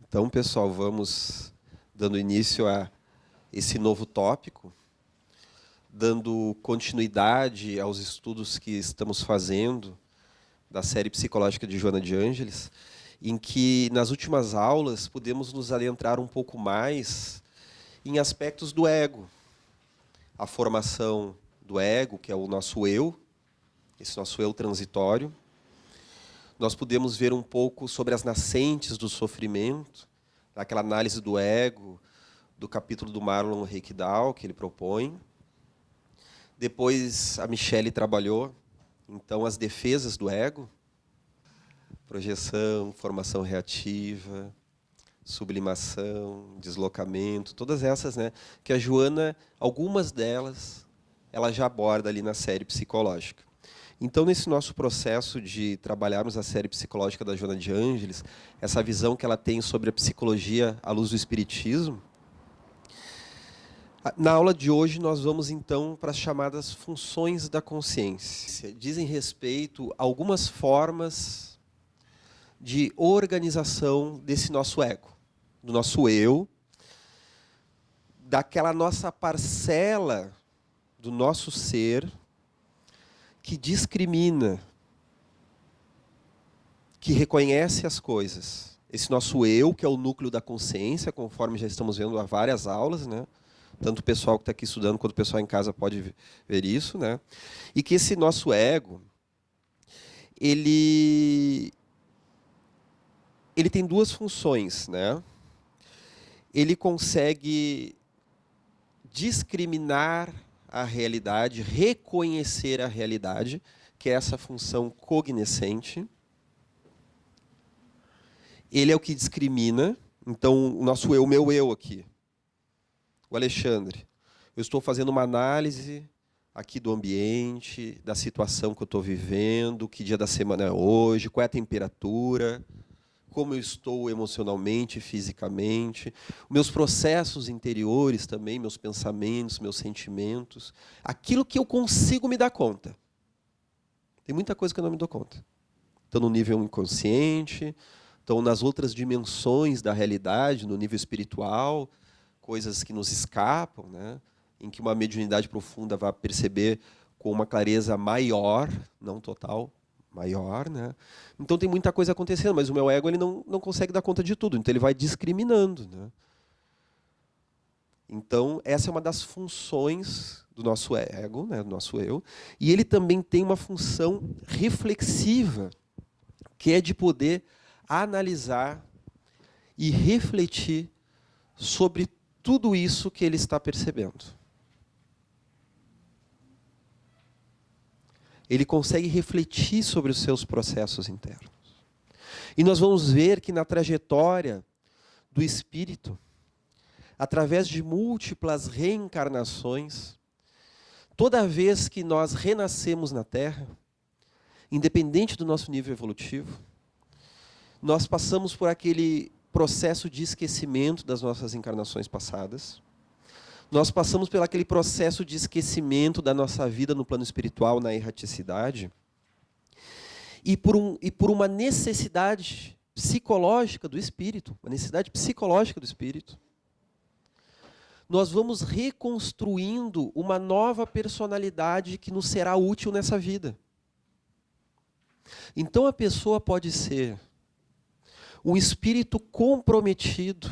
Então, pessoal, vamos dando início a esse novo tópico, dando continuidade aos estudos que estamos fazendo da série psicológica de Joana de Ângeles, em que, nas últimas aulas, pudemos nos adentrar um pouco mais em aspectos do ego. A formação do ego, que é o nosso eu, esse nosso eu transitório. Nós pudemos ver um pouco sobre as nascentes do sofrimento, aquela análise do ego, do capítulo do Marlon Reikdal, que ele propõe. Depois a Michele trabalhou, então, as defesas do ego, projeção, formação reativa, sublimação, deslocamento, todas essas, né, que a Joana, algumas delas, ela já aborda ali na série psicológica. Então, nesse nosso processo de trabalharmos a série psicológica da Joana de Ângeles, essa visão que ela tem sobre a psicologia à luz do espiritismo, na aula de hoje nós vamos então para as chamadas funções da consciência. Dizem respeito a algumas formas de organização desse nosso ego, do nosso eu, daquela nossa parcela do nosso ser que discrimina, que reconhece as coisas. Esse nosso eu, que é o núcleo da consciência, conforme já estamos vendo há várias aulas, né? Tanto o pessoal que está aqui estudando, quanto o pessoal em casa pode ver isso, né? E que esse nosso ego, ele tem duas funções, né? Ele consegue discriminar a realidade, reconhecer a realidade, que é essa função cognoscente. Ele é o que discrimina. Então, o nosso eu, o meu eu aqui, o Alexandre, eu estou fazendo uma análise aqui do ambiente, da situação que eu estou vivendo, que dia da semana é hoje, qual é a temperatura, como eu estou emocionalmente, fisicamente, meus processos interiores também, meus pensamentos, meus sentimentos, aquilo que eu consigo me dar conta. Tem muita coisa que eu não me dou conta. Estou no nível inconsciente, estou nas outras dimensões da realidade, no nível espiritual, coisas que nos escapam, né? Em que uma mediunidade profunda vai perceber com uma clareza maior, não total, maior, né? Então tem muita coisa acontecendo, mas o meu ego ele não consegue dar conta de tudo, então ele vai discriminando, né? Então essa é uma das funções do nosso ego, né, do nosso eu, e ele também tem uma função reflexiva, que é de poder analisar e refletir sobre tudo isso que ele está percebendo. Ele consegue refletir sobre os seus processos internos. E nós vamos ver que na trajetória do espírito, através de múltiplas reencarnações, toda vez que nós renascemos na Terra, independente do nosso nível evolutivo, nós passamos por aquele processo de esquecimento das nossas encarnações passadas. Nós passamos por aquele processo de esquecimento da nossa vida no plano espiritual, na erraticidade. E por uma necessidade psicológica do espírito, uma necessidade psicológica do espírito, nós vamos reconstruindo uma nova personalidade que nos será útil nessa vida. Então a pessoa pode ser um espírito comprometido,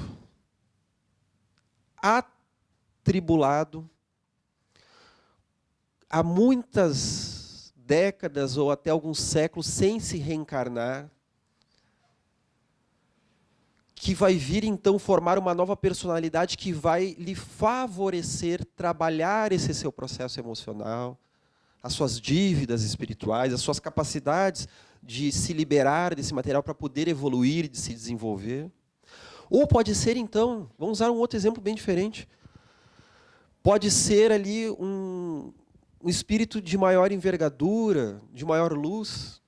atribulado, há muitas décadas ou até alguns séculos sem se reencarnar, que vai vir então formar uma nova personalidade que vai lhe favorecer trabalhar esse seu processo emocional, as suas dívidas espirituais, as suas capacidades de se liberar desse material para poder evoluir, de se desenvolver. Ou pode ser, então, vamos usar um outro exemplo bem diferente. Pode ser ali um espírito de maior envergadura, de maior luz,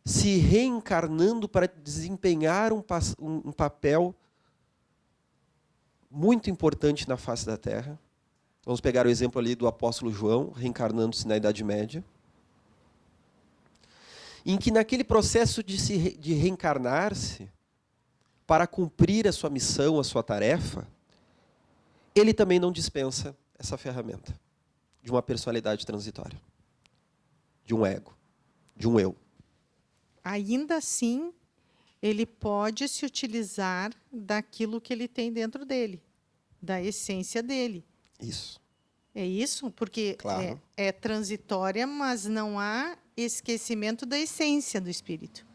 se reencarnando para desempenhar um papel muito importante na face da Terra. Vamos pegar o exemplo ali do apóstolo João, reencarnando-se na Idade Média. Em que naquele processo de reencarnar-se, para cumprir a sua missão, a sua tarefa, ele também não dispensa essa ferramenta de uma personalidade transitória, de um ego, de um eu. Ainda assim, ele pode se utilizar daquilo que ele tem dentro dele, da essência dele. Isso. É isso? Porque Claro. é transitória, mas não há esquecimento da essência do espírito.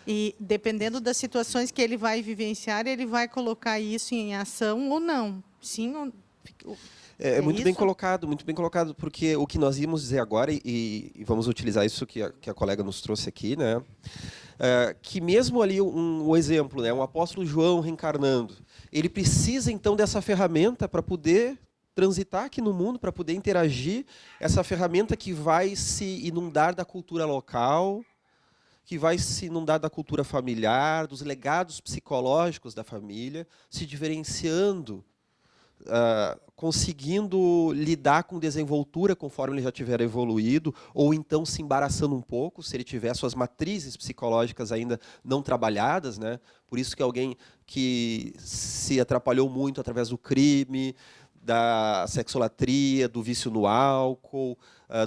E, dependendo das situações que ele vai vivenciar, ele vai colocar isso em ação ou não. Sim ou... É muito bem isso? muito bem colocado, porque o que nós íamos dizer agora, e vamos utilizar isso que a colega nos trouxe aqui, né? Que mesmo ali um exemplo, né? Um apóstolo João reencarnando, ele precisa então dessa ferramenta para poder transitar aqui no mundo, para poder interagir, essa ferramenta que vai se inundar da cultura local, que vai se inundar da cultura familiar, dos legados psicológicos da família, se diferenciando, conseguindo lidar com desenvoltura conforme ele já tiver evoluído, ou então se embaraçando um pouco, se ele tiver suas matrizes psicológicas ainda não trabalhadas, né? Por isso que alguém que se atrapalhou muito através do crime, da sexolatria, do vício no álcool,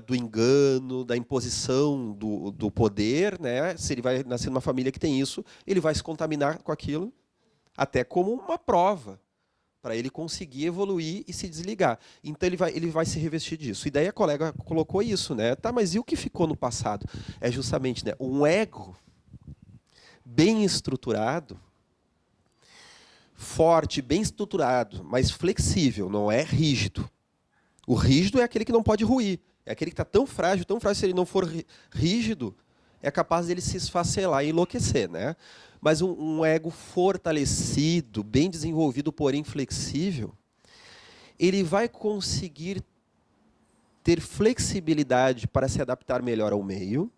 do engano, da imposição do poder, né? Se ele vai nascer numa família que tem isso, ele vai se contaminar com aquilo, até como uma prova, para ele conseguir evoluir e se desligar. Então ele vai se revestir disso. E daí a colega colocou isso, né? Tá, mas e o que ficou no passado? É justamente, né, um ego bem estruturado, forte, bem estruturado, mas flexível, não é rígido. O rígido é aquele que não pode ruir. É aquele que está tão frágil, se ele não for rígido, é capaz dele se esfacelar e enlouquecer, né? Mas um ego fortalecido, bem desenvolvido, porém flexível, ele vai conseguir ter flexibilidade para se adaptar melhor ao meio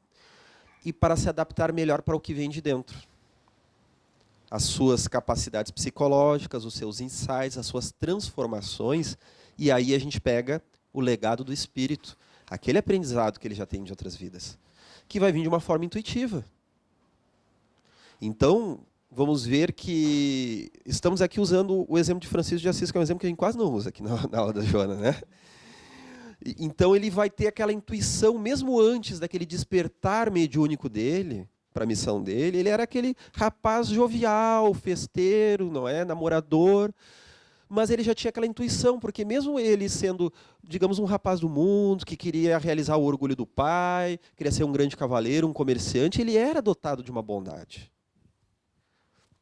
e para se adaptar melhor para o que vem de dentro. As suas capacidades psicológicas, os seus insights, as suas transformações, e aí a gente pega o legado do espírito, aquele aprendizado que ele já tem de outras vidas, que vai vir de uma forma intuitiva. Então, vamos ver que estamos aqui usando o exemplo de Francisco de Assis, que é um exemplo que a gente quase não usa aqui na aula da Joana, né? Então ele vai ter aquela intuição, mesmo antes daquele despertar mediúnico dele, para a missão dele, ele era aquele rapaz jovial, festeiro, não é, namorador, mas ele já tinha aquela intuição, porque mesmo ele sendo, digamos, um rapaz do mundo, que queria realizar o orgulho do pai, queria ser um grande cavaleiro, um comerciante, ele era dotado de uma bondade.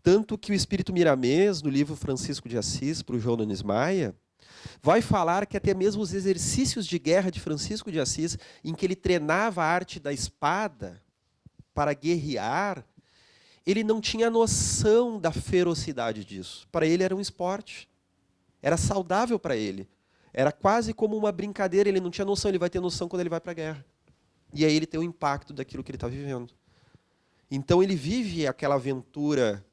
Tanto que o Espírito Miramês, no livro Francisco de Assis, para o João Nunes Maia, vai falar que até mesmo os exercícios de guerra de Francisco de Assis, em que ele treinava a arte da espada para guerrear, ele não tinha noção da ferocidade disso. Para ele era um esporte. Era saudável para ele. Era quase como uma brincadeira, ele não tinha noção, ele vai ter noção quando ele vai para a guerra. E aí ele tem o impacto daquilo que ele está vivendo. Então ele vive aquela aventura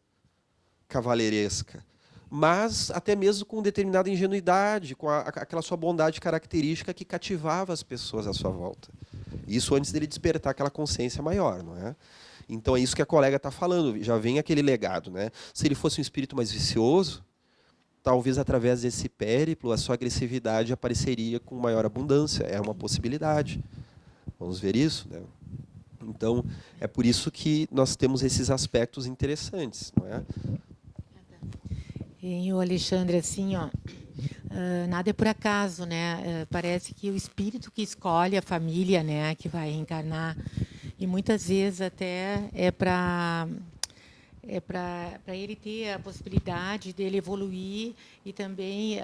cavaleiresca, mas até mesmo com determinada ingenuidade, com aquela sua bondade característica que cativava as pessoas à sua volta. Isso antes dele despertar aquela consciência maior, não é? Então é isso que a colega está falando, já vem aquele legado, né? Se ele fosse um espírito mais vicioso, talvez através desse périplo a sua agressividade apareceria com maior abundância, é uma possibilidade. Vamos ver isso, né? Então é por isso que nós temos esses aspectos interessantes, não é? E o Alexandre, assim, ó, nada é por acaso, né? Parece que o espírito que escolhe a família, né, que vai reencarnar, e muitas vezes até é para ele ter a possibilidade dele evoluir e também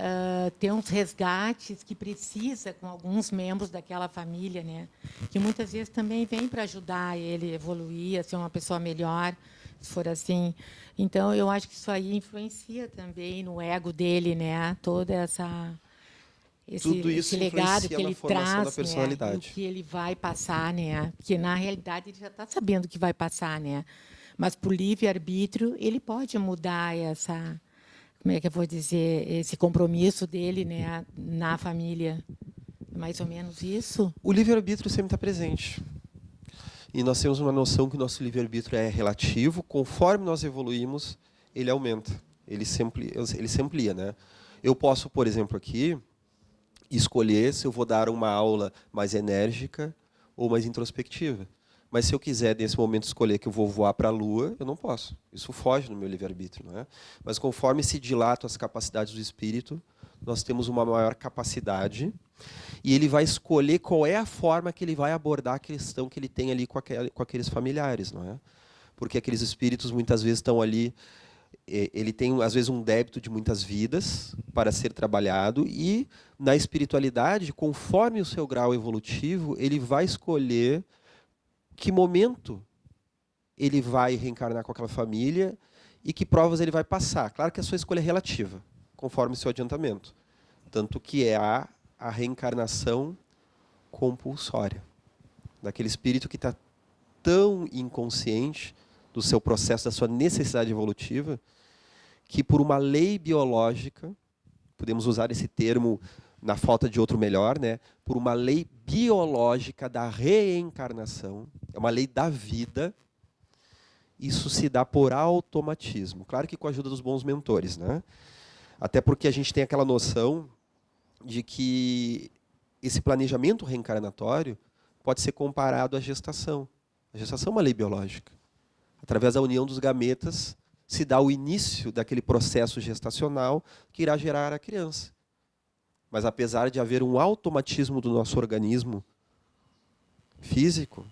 ter uns resgates que precisa com alguns membros daquela família, né? Que muitas vezes também vem para ajudar ele a evoluir, a ser uma pessoa melhor, se for assim. Então, eu acho que isso aí influencia também no ego dele, né? Toda Tudo isso esse legado influencia que na ele formação da traz, personalidade. né? E o que ele vai passar, né? Porque, na realidade, ele já está sabendo o que vai passar, né? Mas, por livre-arbítrio, ele pode mudar essa... Como é que eu vou dizer? Esse compromisso dele, né, na família. É mais ou menos isso? O livre-arbítrio sempre está presente. E nós temos uma noção que o nosso livre-arbítrio é relativo. Conforme nós evoluímos, ele aumenta. Ele se amplia, né? Eu posso, por exemplo, aqui, escolher se eu vou dar uma aula mais enérgica ou mais introspectiva. Mas se eu quiser, nesse momento, escolher que eu vou voar para a Lua, eu não posso. Isso foge do meu livre-arbítrio, não é? Mas conforme se dilatam as capacidades do espírito, nós temos uma maior capacidade e ele vai escolher qual é a forma que ele vai abordar a questão que ele tem ali com aqueles familiares, não é? Porque aqueles espíritos muitas vezes estão ali, ele tem às vezes um débito de muitas vidas para ser trabalhado e na espiritualidade, conforme o seu grau evolutivo, ele vai escolher que momento ele vai reencarnar com aquela família e que provas ele vai passar. Claro que a sua escolha é relativa, conforme o seu adiantamento. Tanto que é a reencarnação compulsória. Daquele espírito que está tão inconsciente do seu processo, da sua necessidade evolutiva, que por uma lei biológica, podemos usar esse termo na falta de outro melhor, né? Por uma lei biológica da reencarnação, é uma lei da vida, isso se dá por automatismo. Claro que com a ajuda dos bons mentores, né? Até porque a gente tem aquela noção de que esse planejamento reencarnatório pode ser comparado à gestação. A gestação é uma lei biológica. Através da união dos gametas se dá o início daquele processo gestacional que irá gerar a criança. Mas apesar de haver um automatismo do nosso organismo físico,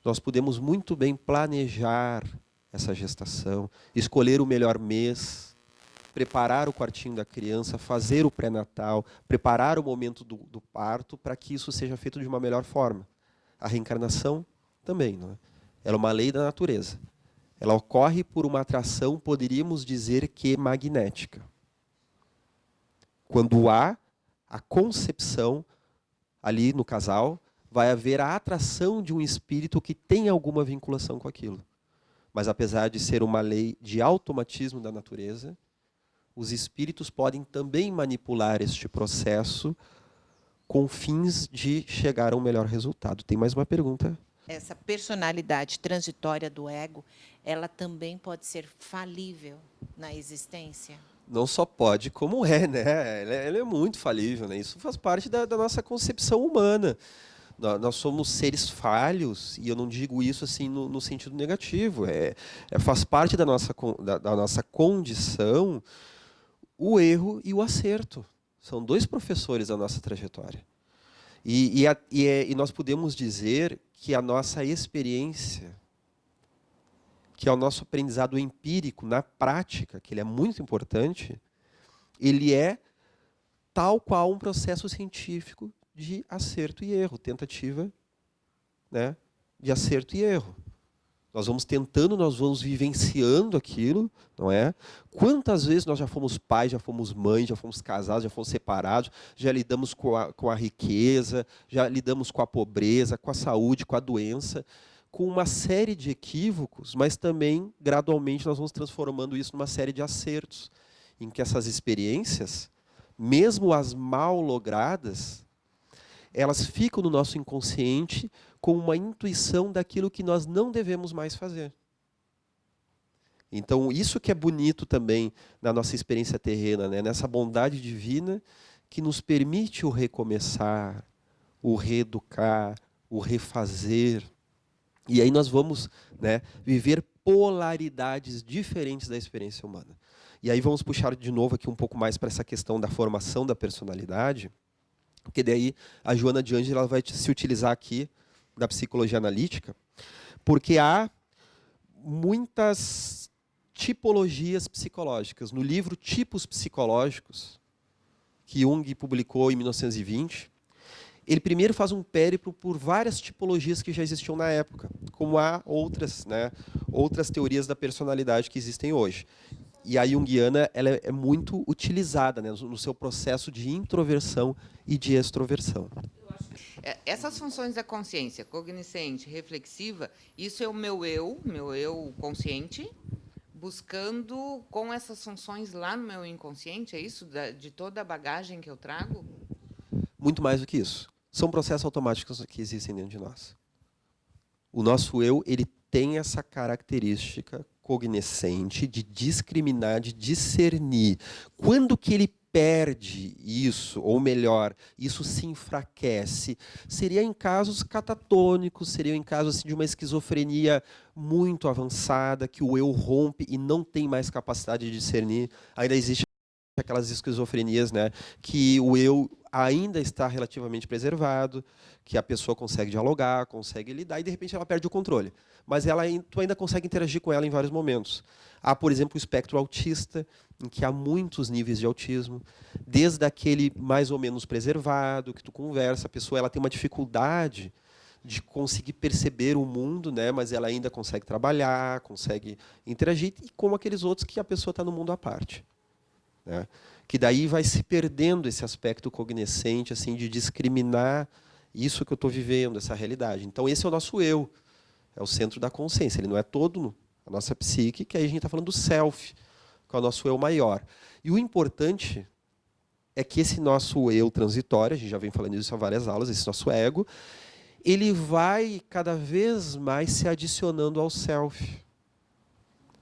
nós podemos muito bem planejar essa gestação, escolher o melhor mês, preparar o quartinho da criança, fazer o pré-natal, preparar o momento do parto para que isso seja feito de uma melhor forma. A reencarnação também, não é? Ela é uma lei da natureza. Ela ocorre por uma atração, poderíamos dizer que magnética. Quando há a concepção ali no casal, vai haver a atração de um espírito que tem alguma vinculação com aquilo. Mas apesar de ser uma lei de automatismo da natureza, os espíritos podem também manipular este processo com fins de chegar a um melhor resultado. Tem mais uma pergunta? Essa personalidade transitória do ego, ela também pode ser falível na existência? Não só pode, como é, né? Ela é muito falível, né? Isso faz parte da nossa concepção humana. Nós somos seres falhos, e eu não digo isso assim no sentido negativo. Faz parte da nossa condição o erro e o acerto. São dois professores da nossa trajetória. E nós podemos dizer que a nossa experiência, que é o nosso aprendizado empírico na prática, que ele é muito importante, ele é tal qual um processo científico de acerto e erro, tentativa, né, de acerto e erro. Nós vamos tentando, nós vamos vivenciando aquilo, não é? Quantas vezes nós já fomos pais, já fomos mães, já fomos casados, já fomos separados, já lidamos com a riqueza, já lidamos com a pobreza, com a saúde, com a doença, com uma série de equívocos, mas também, gradualmente, nós vamos transformando isso numa série de acertos, em que essas experiências, mesmo as mal logradas, elas ficam no nosso inconsciente com uma intuição daquilo que nós não devemos mais fazer. Então, isso que é bonito também na nossa experiência terrena, né? Nessa bondade divina que nos permite o recomeçar, o reeducar, o refazer. E aí nós vamos, né, viver polaridades diferentes da experiência humana. E aí vamos puxar de novo aqui um pouco mais para essa questão da formação da personalidade, porque daí a Joana de Ângela vai se utilizar aqui da psicologia analítica, porque há muitas tipologias psicológicas. No livro Tipos Psicológicos, que Jung publicou em 1920, ele primeiro faz um périplo por várias tipologias que já existiam na época, como há outras, né, outras teorias da personalidade que existem hoje. E a junguiana ela é muito utilizada, né, no seu processo de introversão e de extroversão. Essas funções da consciência, cognoscente, reflexiva, isso é o meu eu consciente, buscando com essas funções lá no meu inconsciente, é isso? De toda a bagagem que eu trago? Muito mais do que isso. São processos automáticos que existem dentro de nós. O nosso eu, ele tem essa característica cognoscente de discriminar, de discernir. Quando que ele perde isso, ou melhor, isso se enfraquece? Seria em casos catatônicos, seria em casos assim, de uma esquizofrenia muito avançada, que o eu rompe e não tem mais capacidade de discernir. Ainda existe aquelas esquizofrenias, né, que o eu ainda está relativamente preservado, que a pessoa consegue dialogar, consegue lidar, e de repente ela perde o controle. Mas tu ainda consegue interagir com ela em vários momentos. Há, por exemplo, o espectro autista, em que há muitos níveis de autismo, desde aquele mais ou menos preservado, que tu conversa, a pessoa ela tem uma dificuldade de conseguir perceber o mundo, né, mas ela ainda consegue trabalhar, consegue interagir, e como aqueles outros que a pessoa está no mundo à parte. Né? Que daí vai se perdendo esse aspecto cognoscente, assim, de discriminar isso que eu estou vivendo, essa realidade. Então, esse é o nosso eu, é o centro da consciência. Ele não é todo a nossa psique, que aí a gente está falando do self, que é o nosso eu maior. E o importante é que esse nosso eu transitório, a gente já vem falando isso há várias aulas, esse nosso ego, ele vai cada vez mais se adicionando ao self,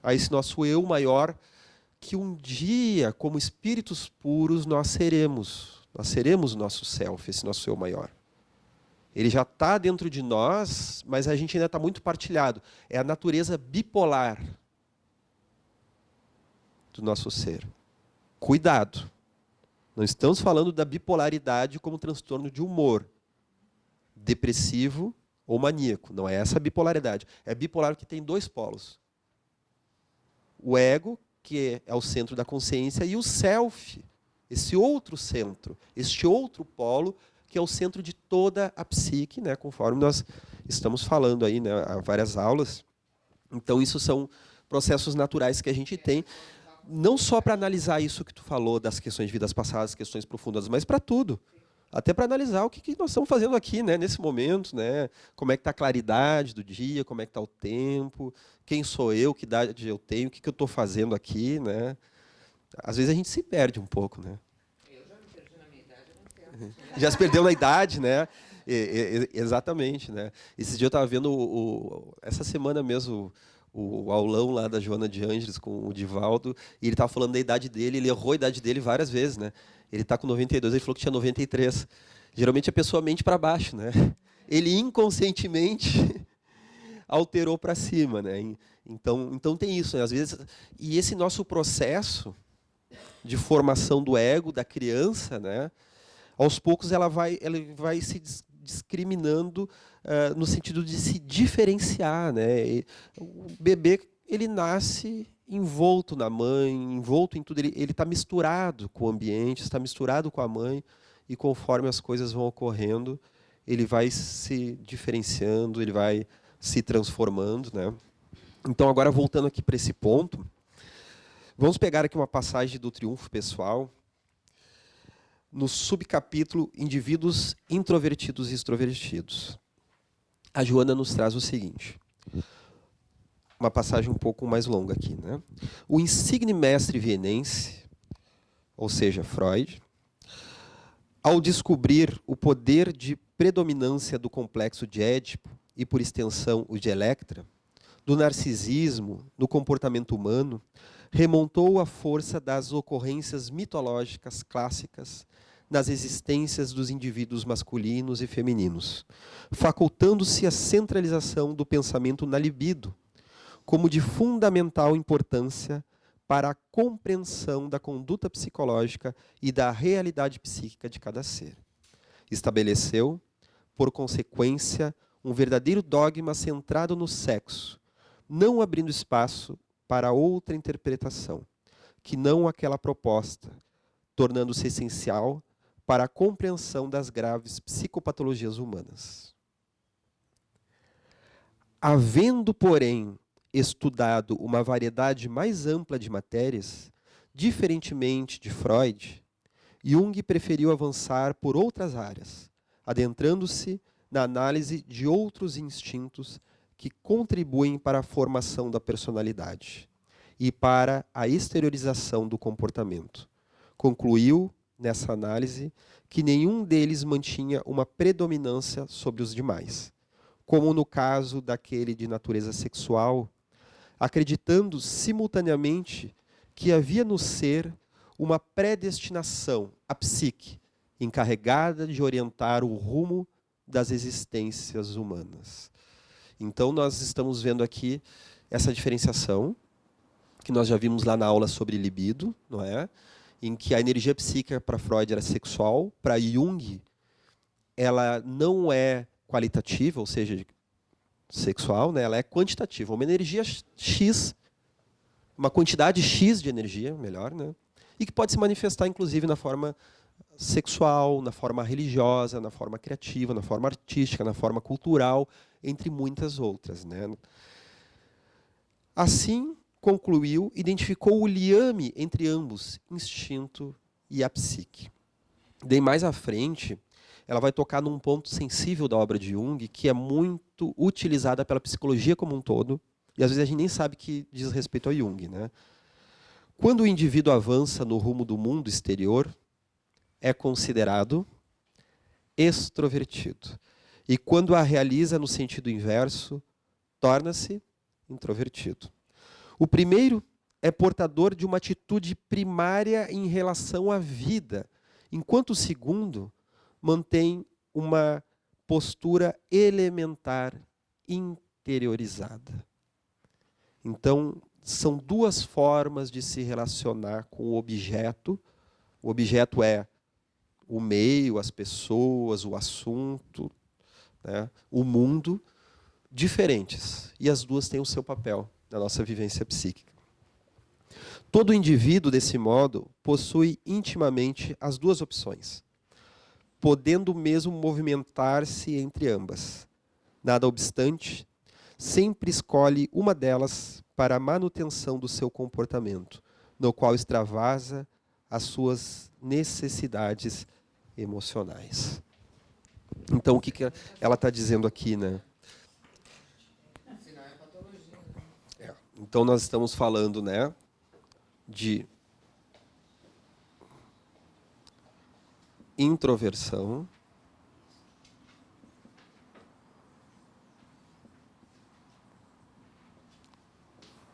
a esse nosso eu maior, que um dia, como espíritos puros, nós seremos o nosso self, esse nosso eu maior. Ele já está dentro de nós, mas a gente ainda está muito partilhado. É a natureza bipolar do nosso ser. Cuidado. Não estamos falando da bipolaridade como transtorno de humor depressivo ou maníaco. Não é essa a bipolaridade. É bipolar que tem dois polos. O ego, que é o centro da consciência, e o self, esse outro centro, este outro polo, que é o centro de toda a psique, né, conforme nós estamos falando aí, né, há várias aulas. Então, isso são processos naturais que a gente tem, não só para analisar isso que tu falou, das questões de vidas passadas, questões profundas, mas para tudo. Até para analisar o que nós estamos fazendo aqui, né, nesse momento, né, como é que está a claridade do dia, como é que está o tempo, quem sou eu, que idade eu tenho, o que eu estou fazendo aqui, né? Às vezes a gente se perde um pouco, né? Eu já me perdi na minha idade, eu não sei. Já se perdeu na idade, né? Exatamente, né? Esse dia eu estava vendo, essa semana mesmo, o aulão lá da Joana de Ângeles com o Divaldo, e ele estava falando da idade dele, ele errou a idade dele várias vezes, né? Ele está com 92, ele falou que tinha 93. Geralmente a pessoa mente para baixo, né? Ele inconscientemente alterou para cima, né? Então tem isso, né? Às vezes, e esse nosso processo de formação do ego da criança, né? Aos poucos ela vai se discriminando no sentido de se diferenciar, né? E o bebê ele nasce envolto na mãe, envolto em tudo, ele está misturado com o ambiente, está misturado com a mãe, e conforme as coisas vão ocorrendo, ele vai se diferenciando, ele vai se transformando, né? Então, agora voltando aqui para esse ponto, vamos pegar aqui uma passagem do Triunfo Pessoal, no subcapítulo Indivíduos Introvertidos e Extrovertidos. A Joana nos traz o seguinte, uma passagem um pouco mais longa aqui, né? O insigne mestre vienense, ou seja, Freud, ao descobrir o poder de predominância do complexo de Édipo, e por extensão o de Electra, do narcisismo no comportamento humano, remontou a força das ocorrências mitológicas clássicas nas existências dos indivíduos masculinos e femininos, facultando-se a centralização do pensamento na libido, como de fundamental importância para a compreensão da conduta psicológica e da realidade psíquica de cada ser. Estabeleceu, por consequência, um verdadeiro dogma centrado no sexo, não abrindo espaço para outra interpretação, que não aquela proposta, tornando-se essencial para a compreensão das graves psicopatologias humanas. Havendo, porém, estudado uma variedade mais ampla de matérias, diferentemente de Freud, Jung preferiu avançar por outras áreas, adentrando-se na análise de outros instintos que contribuem para a formação da personalidade e para a exteriorização do comportamento. Concluiu, nessa análise, que nenhum deles mantinha uma predominância sobre os demais. como no caso daquele de natureza sexual, acreditando simultaneamente que havia no ser uma predestinação, a psique, encarregada de orientar o rumo das existências humanas. Então, nós estamos vendo aqui essa diferenciação, que nós já vimos lá na aula sobre libido, não é? Em que a energia psíquica para Freud era sexual, para Jung ela não é qualitativa, ou seja, sexual, né? Ela é quantitativa, uma energia X, uma quantidade X de energia, melhor, né? E que pode se manifestar, inclusive, na forma sexual, na forma religiosa, na forma criativa, na forma artística, na forma cultural, entre muitas outras, né? Assim, concluiu, identificou o liame entre ambos, instinto e a psique. Daí, mais à frente, ela vai tocar num ponto sensível da obra de Jung, que é muito utilizada pela psicologia como um todo, e às vezes a gente nem sabe que diz respeito a Jung, né? Quando o indivíduo avança no rumo do mundo exterior, é considerado extrovertido. E quando a realiza no sentido inverso, torna-se introvertido. O primeiro é portador de uma atitude primária em relação à vida, enquanto o segundo mantém uma postura elementar interiorizada. Então, são duas formas de se relacionar com o objeto. O objeto é o meio, as pessoas, o assunto, né, o mundo, diferentes. E as duas têm o seu papel na nossa vivência psíquica. Todo indivíduo, desse modo, possui intimamente as duas opções, podendo mesmo movimentar-se entre ambas. Nada obstante, sempre escolhe uma delas para a manutenção do seu comportamento, no qual extravasa as suas necessidades emocionais. Então, o que ela está dizendo aqui, né? Então, nós estamos falando, né, de introversão,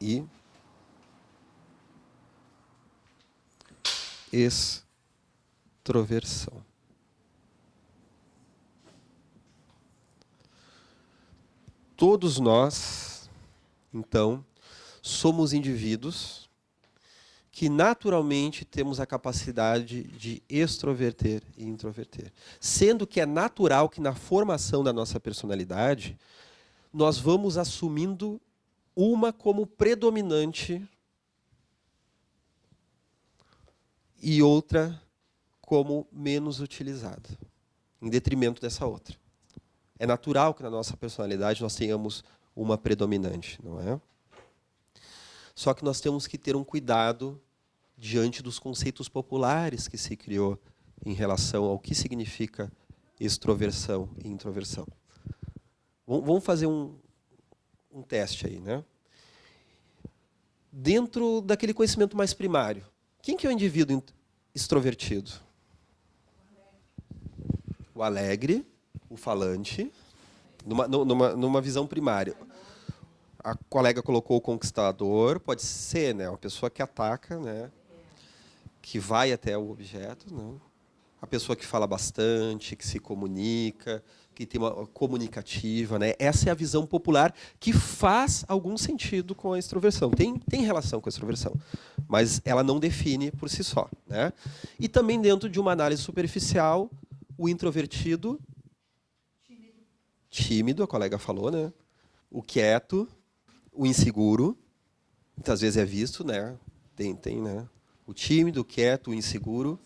e extroversão. Todos nós, então, somos indivíduos que naturalmente temos a capacidade de extroverter e introverter. Sendo que é natural que na formação da nossa personalidade, nós vamos assumindo uma como predominante e outra como menos utilizada, em detrimento dessa outra. É natural que na nossa personalidade nós tenhamos uma predominante, não é? Só que nós temos que ter um cuidado diante dos conceitos populares que se criou em relação ao que significa extroversão e introversão. Vamos fazer um teste aí, né? Dentro daquele conhecimento mais primário, quem que é o indivíduo extrovertido? O alegre, o falante, numa visão primária. A colega colocou o conquistador, pode ser, né, uma pessoa que ataca, né, que vai até o objeto, né? A pessoa que fala bastante, que se comunica, que tem uma comunicativa, né? Essa é a visão popular que faz algum sentido com a extroversão. Tem relação com a extroversão, mas ela não define por si só, né? E também dentro de uma análise superficial, o introvertido, tímido, a colega falou, né? O quieto, o inseguro, muitas vezes é visto, né? Tem, né? O tímido, o quieto, o inseguro,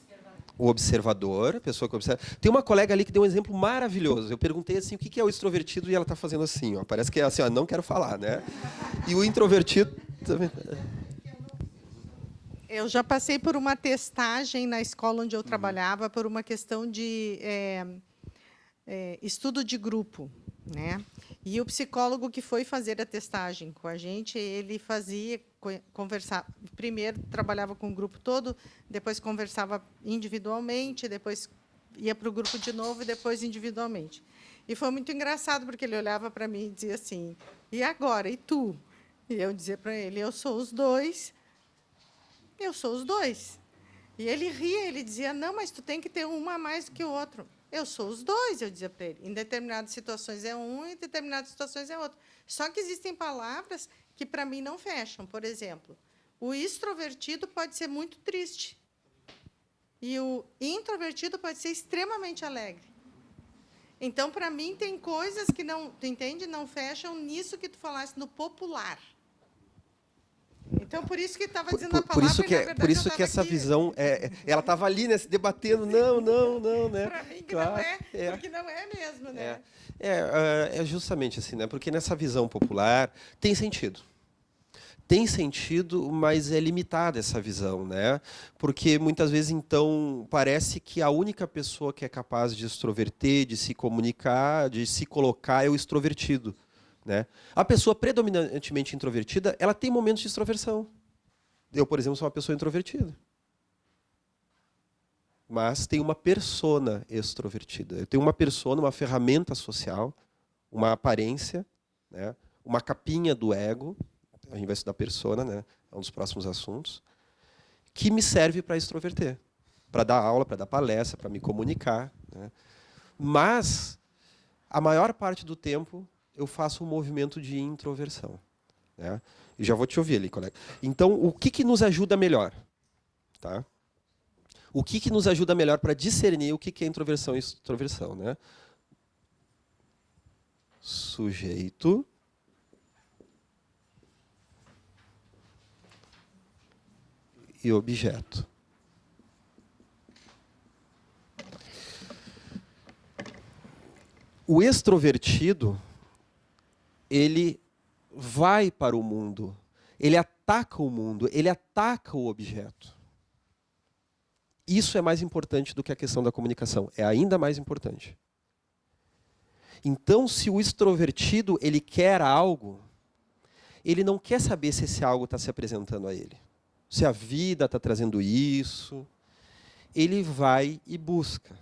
o observador, a pessoa que observa. Tem uma colega ali que deu um exemplo maravilhoso. Eu perguntei assim, o que é o extrovertido, e ela está fazendo assim, ó. Parece que é assim, ó, não quero falar, né? E o introvertido também. Eu já passei por uma testagem na escola onde eu trabalhava por uma questão de estudo de grupo, né? E o psicólogo que foi fazer a testagem com a gente, ele fazia conversar. Primeiro trabalhava com o grupo todo, depois conversava individualmente, depois ia para o grupo de novo e depois individualmente. E foi muito engraçado, porque ele olhava para mim e dizia assim, e agora? E tu? E eu dizia para ele, eu sou os dois. Eu sou os dois. E ele ria, ele dizia, não, mas tu tem que ter uma a mais do que o outro. Eu sou os dois, eu dizia para ele. Em determinadas situações é um, em determinadas situações é outro. Só que existem palavras que, para mim, não fecham. Por exemplo, o extrovertido pode ser muito triste. E o introvertido pode ser extremamente alegre. Então, para mim, tem coisas que não, tu entende, não fecham nisso que tu falaste, no popular. Então, por isso que estava dizendo a palavra, por isso que essa visão, ela estava ali, né, se debatendo, não, né? Para mim, que claro, não é, porque não é mesmo, né? É justamente assim, né? Porque nessa visão popular tem sentido. Tem sentido, mas é limitada essa visão, né? Porque muitas vezes, então, parece que a única pessoa que é capaz de extroverter, de se comunicar, de se colocar é o extrovertido, né? A pessoa predominantemente introvertida, ela tem momentos de extroversão. Eu, por exemplo, sou uma pessoa introvertida. Mas tem uma persona extrovertida. Eu tenho uma persona, uma ferramenta social, uma aparência, né? Uma capinha do ego. A gente vai estudar persona, né? É um dos próximos assuntos, que me serve para extroverter, para dar aula, para dar palestra, para me comunicar, né? Mas a maior parte do tempo eu faço um movimento de introversão, né? E já vou te ouvir ali, colega. Então, o que nos ajuda melhor, tá? O que nos ajuda melhor para discernir o que é introversão e extroversão, né? Sujeito e objeto. O extrovertido, ele vai para o mundo, ele ataca o mundo, ele ataca o objeto. Isso é mais importante do que a questão da comunicação, é ainda mais importante. Então, se o extrovertido ele quer algo, ele não quer saber se esse algo está se apresentando a ele. Se a vida está trazendo isso, ele vai e busca.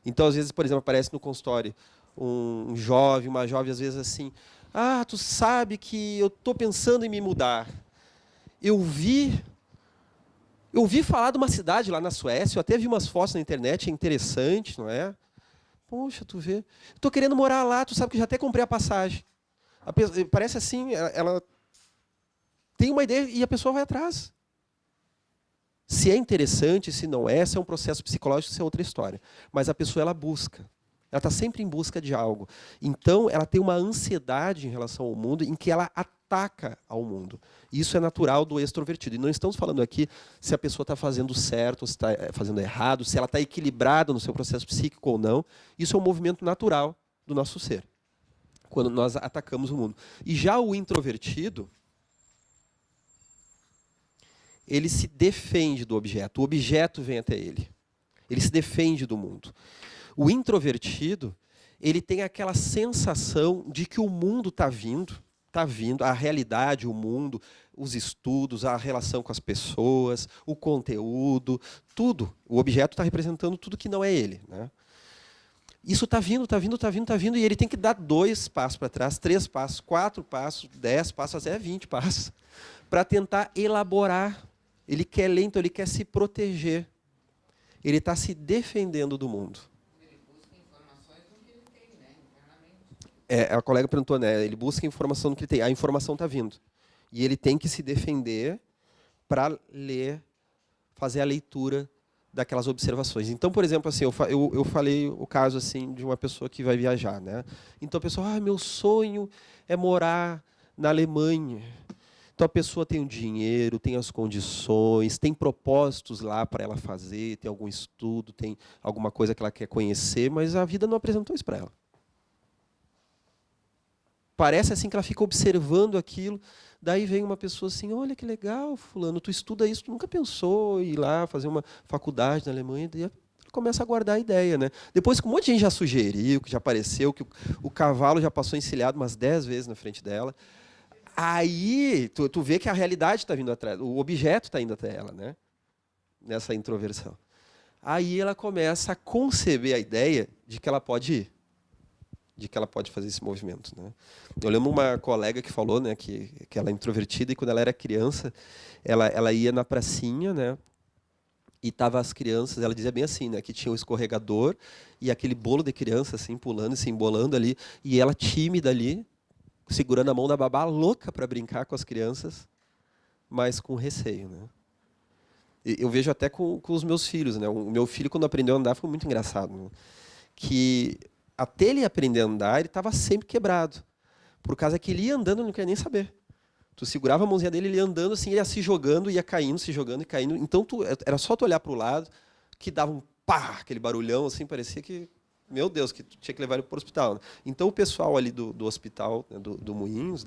Então, às vezes, por exemplo, aparece no consultório um jovem, uma jovem, às vezes assim, tu sabe que eu estou pensando em me mudar. Eu vi falar de uma cidade lá na Suécia, eu até vi umas fotos na internet, é interessante, não é? Poxa, tu vê. Estou querendo morar lá, tu sabe que eu já até comprei a passagem. Parece assim, ela tem uma ideia e a pessoa vai atrás. Se é interessante, se não é, se é um processo psicológico, isso é outra história. Mas a pessoa, ela busca. Ela está sempre em busca de algo. Então, ela tem uma ansiedade em relação ao mundo, em que ela ataca ao mundo. Isso é natural do extrovertido. E não estamos falando aqui se a pessoa está fazendo certo, se está fazendo errado, se ela está equilibrada no seu processo psíquico ou não. Isso é um movimento natural do nosso ser, quando nós atacamos o mundo. E já o introvertido, ele se defende do objeto. O objeto vem até ele. Ele se defende do mundo. O introvertido, ele tem aquela sensação de que o mundo está vindo, a realidade, o mundo, os estudos, a relação com as pessoas, o conteúdo, tudo. O objeto está representando tudo que não é ele, né? Isso está vindo, e ele tem que dar 2 passos para trás, 3 passos, 4 passos, 10 passos, até 20 passos, para tentar elaborar. Ele quer ler, então ele quer se proteger. Ele está se defendendo do mundo. Ele busca informações do que ele tem, né, internamente. A colega perguntou, né? Ele busca informação do que ele tem. A informação está vindo. E ele tem que se defender para ler, fazer a leitura daquelas observações. Então, por exemplo, assim, eu falei o caso assim de uma pessoa que vai viajar, né? Então a pessoa, meu sonho é morar na Alemanha. Então a pessoa tem o dinheiro, tem as condições, tem propósitos lá para ela fazer, tem algum estudo, tem alguma coisa que ela quer conhecer, mas a vida não apresentou isso para ela. Parece assim que ela fica observando aquilo, daí vem uma pessoa assim, olha que legal, fulano, tu estuda isso, tu nunca pensou em ir lá fazer uma faculdade na Alemanha, daí começa a guardar a ideia, né? Depois que um monte de gente já sugeriu, que já apareceu, que o cavalo já passou encilhado umas 10 vezes na frente dela, aí tu vê que a realidade está vindo atrás, o objeto está indo até ela, né? Nessa introversão. Aí ela começa a conceber a ideia de que ela pode ir. de que ela pode fazer esse movimento, né? Eu lembro uma colega que falou, né, que ela é introvertida e quando ela era criança, ela ia na pracinha, né? E tava as crianças, ela dizia bem assim, né, que tinha o escorregador e aquele bolo de criança assim pulando e se embolando ali, e ela tímida ali, segurando a mão da babá, louca para brincar com as crianças, mas com receio, né? Eu vejo até com os meus filhos, né? O meu filho quando aprendeu a andar foi muito engraçado, né? Que até ele aprender a andar, ele estava sempre quebrado. Por causa que ele ia andando, eu não queria nem saber. Tu segurava a mãozinha dele, ele ia andando assim, ele ia se jogando, ia caindo, se jogando e caindo. Então era só tu olhar para o lado, que dava um pá, aquele barulhão, assim, parecia que, meu Deus, que tu tinha que levar ele para o hospital. Né? Então o pessoal ali do hospital, né, do Moinhos,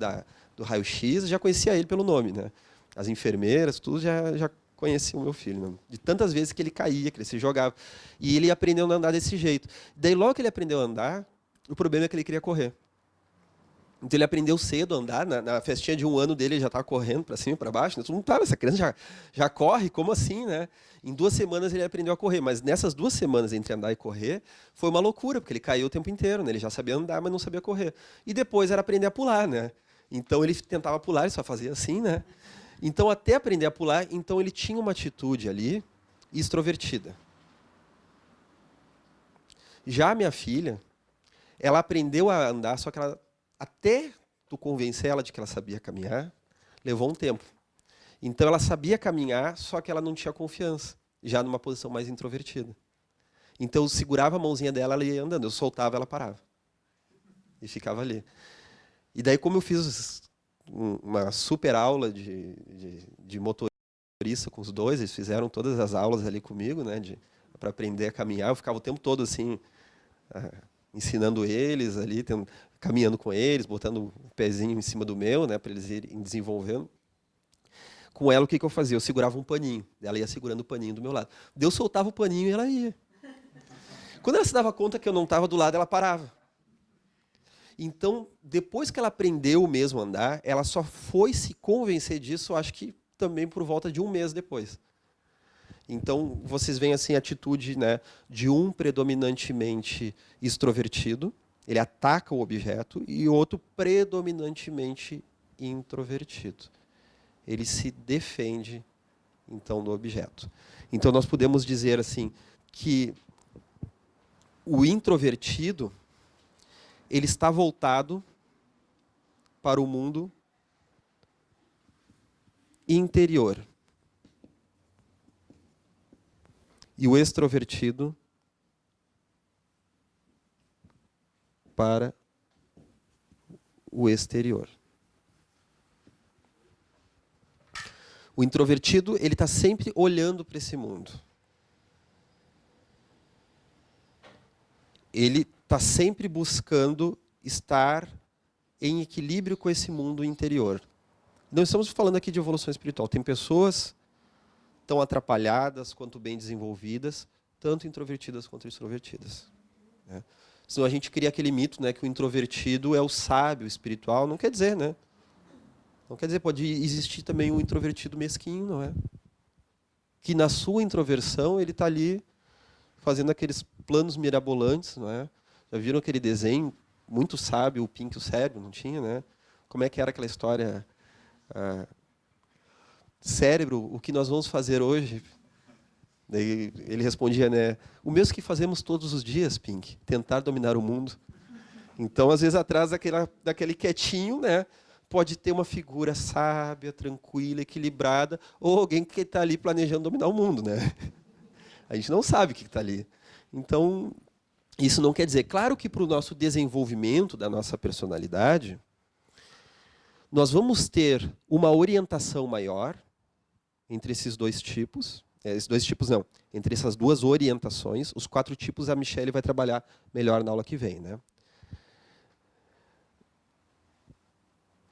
do raio-x, já conhecia ele pelo nome. Né? As enfermeiras, tudo já conheciam o meu filho. Né? De tantas vezes que ele caía, que ele se jogava. E ele aprendeu a andar desse jeito. Daí logo que ele aprendeu a andar, o problema é que ele queria correr. Então ele aprendeu cedo a andar, na festinha de 1 ano dele ele já estava correndo para cima e para baixo, né? Todo mundo estava, essa criança já corre, como assim, né? Em 2 semanas ele aprendeu a correr, mas nessas 2 semanas entre andar e correr, foi uma loucura, porque ele caiu o tempo inteiro, né? Ele já sabia andar, mas não sabia correr. E depois era aprender a pular, né? Então ele tentava pular, ele só fazia assim, né? Então até aprender a pular, então ele tinha uma atitude ali extrovertida. Já a minha filha, ela aprendeu a andar, só que ela até tu convencer ela de que ela sabia caminhar, levou um tempo. Então ela sabia caminhar, só que ela não tinha confiança, já numa posição mais introvertida. Então eu segurava a mãozinha dela, ela ia andando, eu soltava, ela parava. E ficava ali. E daí como eu fiz uma super aula de motorista com os dois, eles fizeram todas as aulas ali comigo, né, para aprender a caminhar, eu ficava o tempo todo assim, ensinando eles ali, caminhando com eles, botando o pezinho em cima do meu, né, para eles irem desenvolvendo. Com ela, o que eu fazia? Eu segurava um paninho. Ela ia segurando o paninho do meu lado. Eu soltava o paninho e ela ia. Quando ela se dava conta que eu não estava do lado, ela parava. Então, depois que ela aprendeu mesmo a andar, ela só foi se convencer disso, acho que também por volta de 1 mês depois. Então, vocês veem assim a atitude, né, de um predominantemente extrovertido, ele ataca o objeto, e outro predominantemente introvertido. Ele se defende, então, do objeto. Então, nós podemos dizer assim que o introvertido ele está voltado para o mundo interior. E o extrovertido para o exterior. O introvertido, ele está sempre olhando para esse mundo. Ele está sempre buscando estar em equilíbrio com esse mundo interior. Não estamos falando aqui de evolução espiritual. Tem pessoas tão atrapalhadas quanto bem desenvolvidas, tanto introvertidas quanto extrovertidas. Né? Senão a gente cria aquele mito, né, que o introvertido é o sábio espiritual. Não quer dizer, né? Não quer dizer, pode existir também um introvertido mesquinho, não é? Que na sua introversão ele está ali fazendo aqueles planos mirabolantes, não é? Já viram aquele desenho muito sábio, o Pink e o Cérebro, não tinha, né? Como é que era aquela história? Cérebro, o que nós vamos fazer hoje? Daí ele respondia, né? O mesmo que fazemos todos os dias, Pink, tentar dominar o mundo. Então, às vezes, atrás daquele quietinho, né? Pode ter uma figura sábia, tranquila, equilibrada, ou alguém que está ali planejando dominar o mundo, né? A gente não sabe o que está ali. Então, isso não quer dizer... Claro que para o nosso desenvolvimento da nossa personalidade, nós vamos ter uma orientação maior entre esses 2 tipos. Entre essas 2 orientações. Os 4 tipos a Michelle vai trabalhar melhor na aula que vem, né?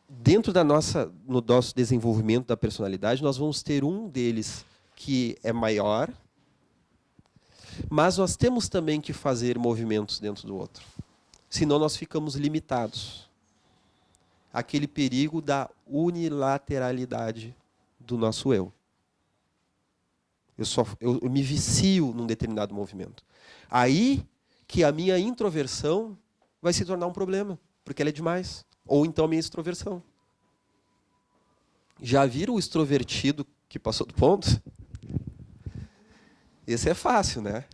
Dentro no nosso desenvolvimento da personalidade, nós vamos ter um deles que é maior, mas nós temos também que fazer movimentos dentro do outro. Senão nós ficamos limitados. Aquele perigo unilateralidade do nosso eu. Eu me vicio num determinado movimento. Aí que a minha introversão vai se tornar um problema, porque ela é demais. Ou então a minha extroversão. Já viram o extrovertido que passou do ponto? Esse é fácil, né?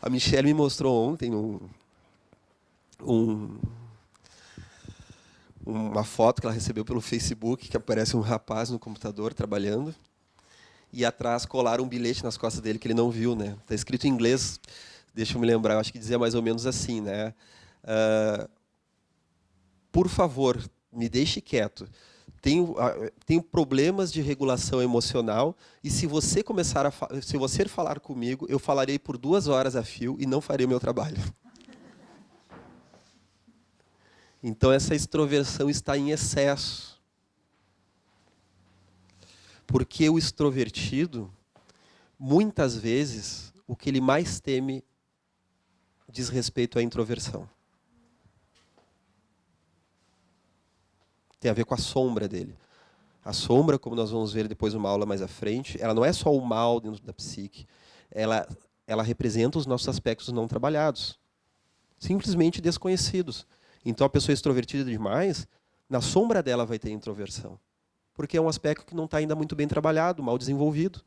A Michelle me mostrou ontem uma foto que ela recebeu pelo Facebook, que aparece um rapaz no computador trabalhando, e atrás colaram um bilhete nas costas dele que ele não viu, né? Está escrito em inglês, deixa eu me lembrar, eu acho que dizia mais ou menos assim, né? Por favor, me deixe quieto. Tenho problemas de regulação emocional e se você falar comigo, eu falarei por 2 horas a fio e não farei o meu trabalho. Então essa extroversão está em excesso. Porque o extrovertido, muitas vezes, o que ele mais teme diz respeito à introversão. Tem a ver com a sombra dele. A sombra, como nós vamos ver depois numa aula mais à frente, ela não é só o mal dentro da psique. Ela representa os nossos aspectos não trabalhados. Simplesmente desconhecidos. Então, a pessoa extrovertida demais, na sombra dela vai ter introversão. Porque é um aspecto que não está ainda muito bem trabalhado, mal desenvolvido.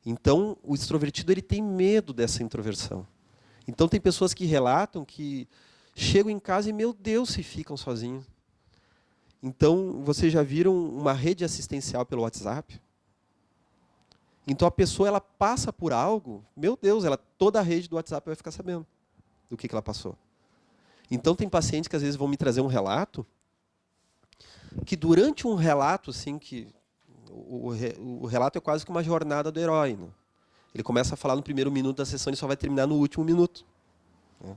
Então, o extrovertido ele tem medo dessa introversão. Então, tem pessoas que relatam que chegam em casa e, meu Deus, se ficam sozinhos. Então, vocês já viram uma rede assistencial pelo WhatsApp? Então, a pessoa ela passa por algo, meu Deus, toda a rede do WhatsApp vai ficar sabendo do que ela passou. Então, tem pacientes que às vezes vão me trazer um relato, que durante um relato, assim, que o relato é quase que uma jornada do herói. Né? Ele começa a falar no primeiro minuto da sessão e só vai terminar no último minuto. Né?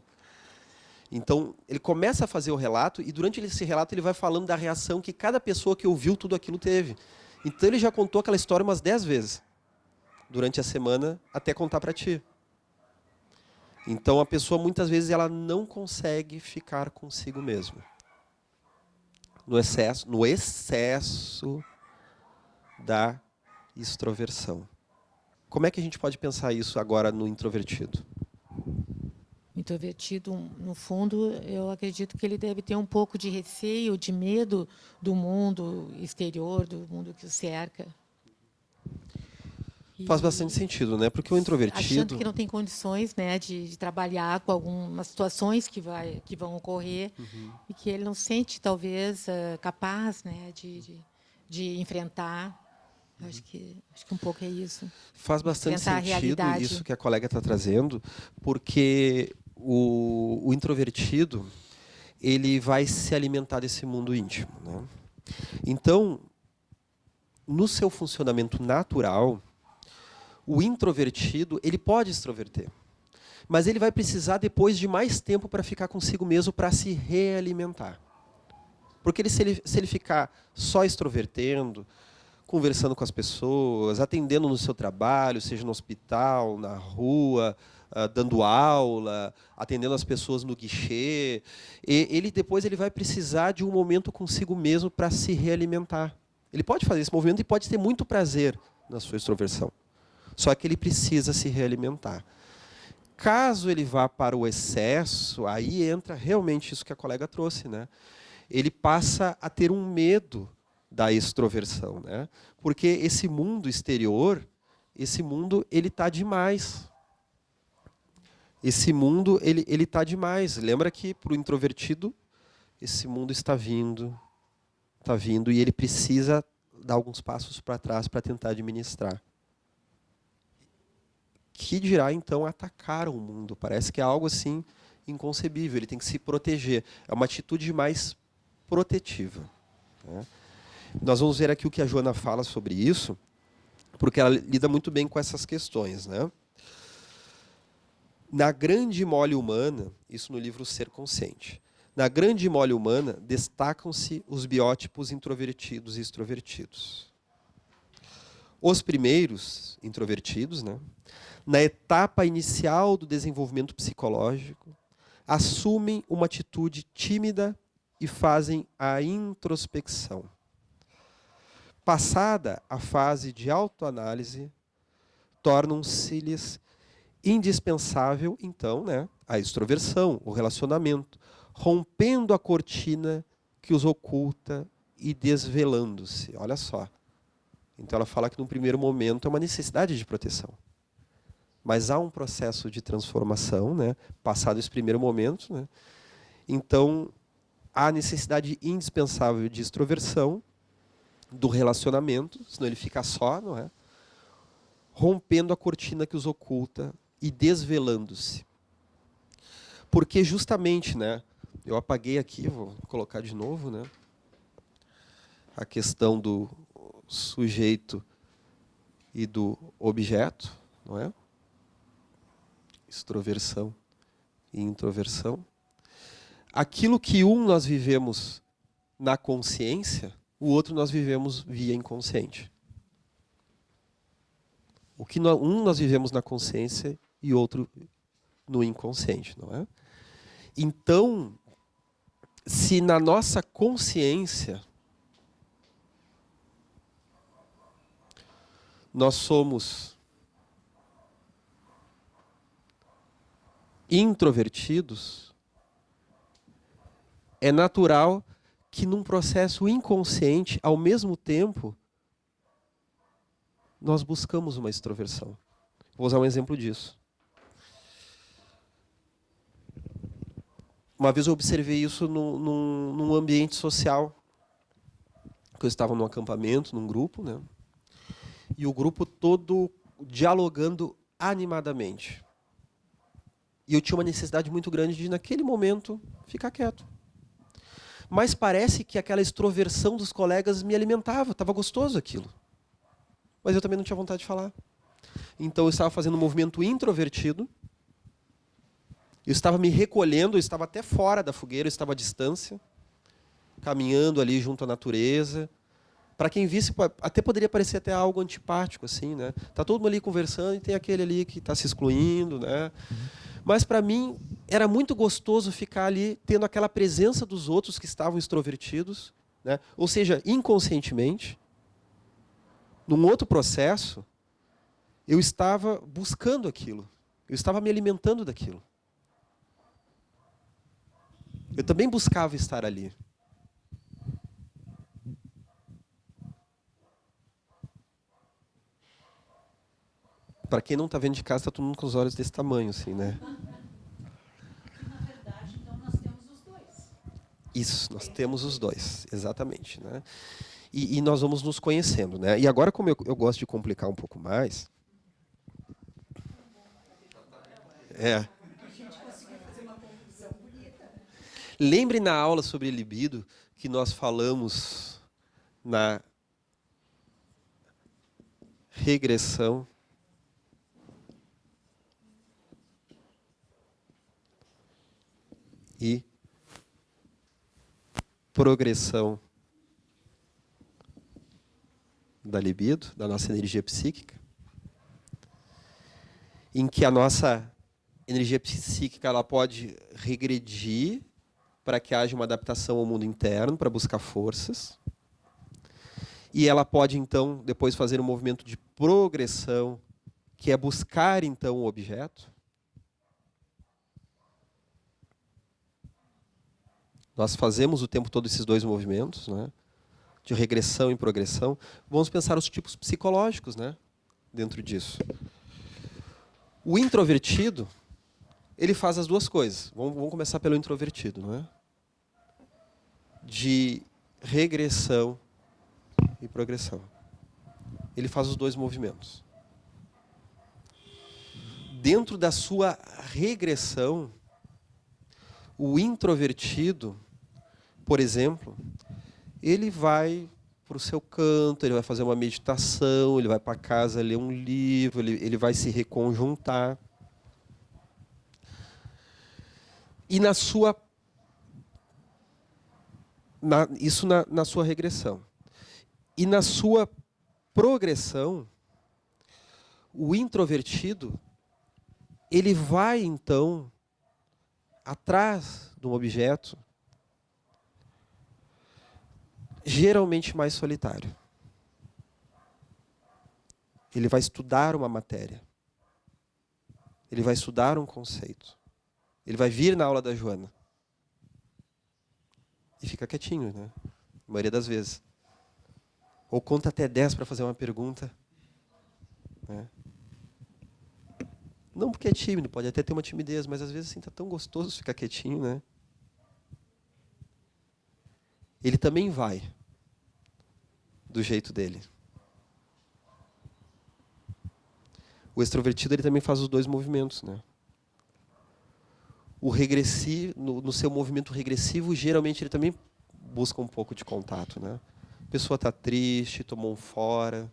Então, ele começa a fazer o relato e durante esse relato ele vai falando da reação que cada pessoa que ouviu tudo aquilo teve. Então, ele já contou aquela história umas 10 vezes durante a semana até contar para ti. Então, a pessoa, muitas vezes, ela não consegue ficar consigo mesma. No excesso da extroversão. Como é que a gente pode pensar isso agora no introvertido? O introvertido, no fundo, eu acredito que ele deve ter um pouco de receio, de medo do mundo exterior, do mundo que o cerca. Faz bastante sentido, né? Porque o introvertido... Achando que não tem condições, né, de trabalhar com algumas situações que vão ocorrer e que ele não sente, talvez, capaz, né, de enfrentar. Acho que um pouco é isso. Faz bastante sentido isso que a colega está trazendo, porque o introvertido ele vai se alimentar desse mundo íntimo. Né? Então, no seu funcionamento natural, o introvertido ele pode extroverter, mas ele vai precisar depois de mais tempo para ficar consigo mesmo para se realimentar. Porque se ele ficar só extrovertendo, conversando com as pessoas, atendendo no seu trabalho, seja no hospital, na rua, dando aula, atendendo as pessoas no guichê, depois ele vai precisar de um momento consigo mesmo para se realimentar. Ele pode fazer esse movimento e pode ter muito prazer na sua extroversão. Só que ele precisa se realimentar. Caso ele vá para o excesso, aí entra realmente isso que a colega trouxe, né? Ele passa a ter um medo da extroversão, né? Porque esse mundo exterior, ele está demais. Esse mundo ele está demais. Lembra que para o introvertido esse mundo está vindo e ele precisa dar alguns passos para trás para tentar administrar. Que dirá então atacar o mundo? Parece que é algo assim inconcebível. Ele tem que se proteger. É uma atitude mais protetiva. Né? Nós vamos ver aqui o que a Joana fala sobre isso, porque ela lida muito bem com essas questões. Né? Na grande mole humana, isso no livro Ser Consciente, na grande mole humana destacam-se os biótipos introvertidos e extrovertidos. Os primeiros, introvertidos, né, na etapa inicial do desenvolvimento psicológico, assumem uma atitude tímida e fazem a introspecção. Passada a fase de autoanálise, tornam-se-lhes indispensável, então, né, a extroversão, o relacionamento, rompendo a cortina que os oculta e desvelando-se. Olha só. Então ela fala que no primeiro momento é uma necessidade de proteção. Mas há um processo de transformação, né, passado esse primeiro momento, né? Então há necessidade indispensável de extroversão, do relacionamento, senão ele fica só, não é? Rompendo a cortina que os oculta e desvelando-se. Porque justamente, né, eu apaguei aqui, vou colocar de novo, né, a questão do sujeito e do objeto, não é? Extroversão e introversão. Aquilo que nós vivemos na consciência, o outro nós vivemos via inconsciente. O que nós vivemos na consciência e outro no inconsciente, não é? Então, se na nossa consciência nós somos introvertidos, é natural que num processo inconsciente, ao mesmo tempo, nós buscamos uma extroversão. Vou usar um exemplo disso. Uma vez eu observei isso num ambiente social, que eu estava num acampamento, num grupo, né? E o grupo todo dialogando animadamente. E eu tinha uma necessidade muito grande de, naquele momento, ficar quieto. Mas parece que aquela extroversão dos colegas me alimentava, estava gostoso aquilo. Mas eu também não tinha vontade de falar. Então eu estava fazendo um movimento introvertido, eu estava me recolhendo, eu estava até fora da fogueira, eu estava à distância, caminhando ali junto à natureza. Para quem visse, até poderia parecer até algo antipático, assim, né? Tá todo mundo ali conversando e tem aquele ali que está se excluindo, né? Mas para mim era muito gostoso ficar ali tendo aquela presença dos outros que estavam extrovertidos, né? Ou seja, inconscientemente, num outro processo, eu estava buscando aquilo, eu estava me alimentando daquilo. Eu também buscava estar ali. Para quem não está vendo de casa, está todo mundo com os olhos desse tamanho, assim, né? Na verdade, então, nós temos os dois. Isso, nós temos os dois, exatamente, né? E nós vamos nos conhecendo, né? E agora, como eu gosto de complicar um pouco mais... Lembre na aula sobre libido que nós falamos na regressão e progressão da libido, da nossa energia psíquica, em que a nossa energia psíquica ela pode regredir para que haja uma adaptação ao mundo interno, para buscar forças. E ela pode, então, depois fazer um movimento de progressão, que é buscar, então, o objeto. Nós fazemos o tempo todo esses dois movimentos, né? De regressão e progressão. Vamos pensar os tipos psicológicos, né? Dentro disso. O introvertido, ele faz as duas coisas. Vamos começar pelo introvertido, não é? De regressão e progressão. Ele faz os dois movimentos. Dentro da sua regressão, o introvertido, por exemplo, ele vai para o seu canto, ele vai fazer uma meditação, ele vai para casa ler um livro, ele vai se reconjuntar. E na sua sua regressão. E na sua progressão, o introvertido, ele vai, então, atrás de um objeto, geralmente mais solitário. Ele vai estudar uma matéria. Ele vai estudar um conceito. Ele vai vir na aula da Joana. E fica quietinho, né? A maioria das vezes. Ou conta até 10 para fazer uma pergunta. Né? Não porque é tímido, pode até ter uma timidez, mas às vezes assim, tá tão gostoso ficar quietinho, né? Ele também vai do jeito dele. O extrovertido ele também faz os dois movimentos, né? O regressivo, no seu movimento regressivo, geralmente ele também busca um pouco de contato, né? A pessoa está triste, tomou um fora,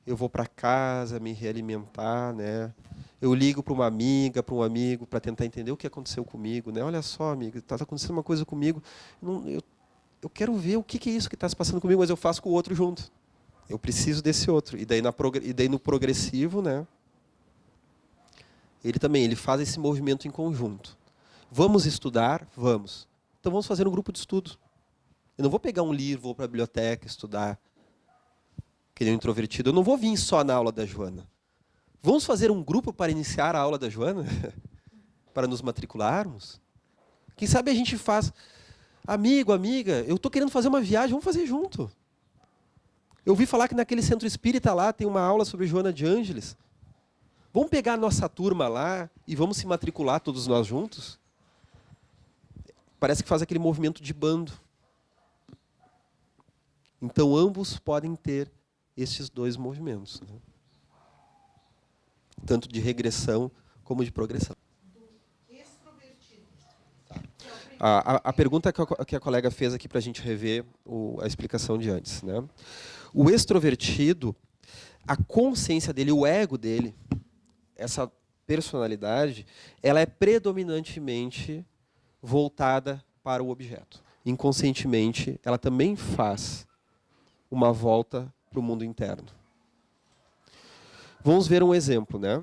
eu vou para casa me realimentar, né? Eu ligo para uma amiga, para um amigo, para tentar entender o que aconteceu comigo, né? Olha só, amiga, está acontecendo uma coisa comigo, eu quero ver o que é isso que está se passando comigo, mas eu faço com o outro junto. Eu preciso desse outro. E daí no progressivo, né? Ele faz esse movimento em conjunto. Vamos estudar? Vamos. Então vamos fazer um grupo de estudo. Eu não vou pegar um livro, vou para a biblioteca estudar, que nem um introvertido. Eu não vou vir só na aula da Joana. Vamos fazer um grupo para iniciar a aula da Joana? Para nos matricularmos? Quem sabe a gente faz... Amigo, amiga, eu estou querendo fazer uma viagem, vamos fazer junto. Eu ouvi falar que naquele centro espírita lá tem uma aula sobre Joana de Ângeles. Vamos pegar a nossa turma lá e vamos se matricular todos nós juntos? Parece que faz aquele movimento de bando. Então, ambos podem ter estes dois movimentos, né? Tanto de regressão como de progressão. A pergunta que a colega fez aqui para a gente rever a explicação de antes, né? O extrovertido, a consciência dele, o ego dele, essa personalidade, ela é predominantemente voltada para o objeto. Inconscientemente, ela também faz uma volta para o mundo interno. Vamos ver um exemplo, né?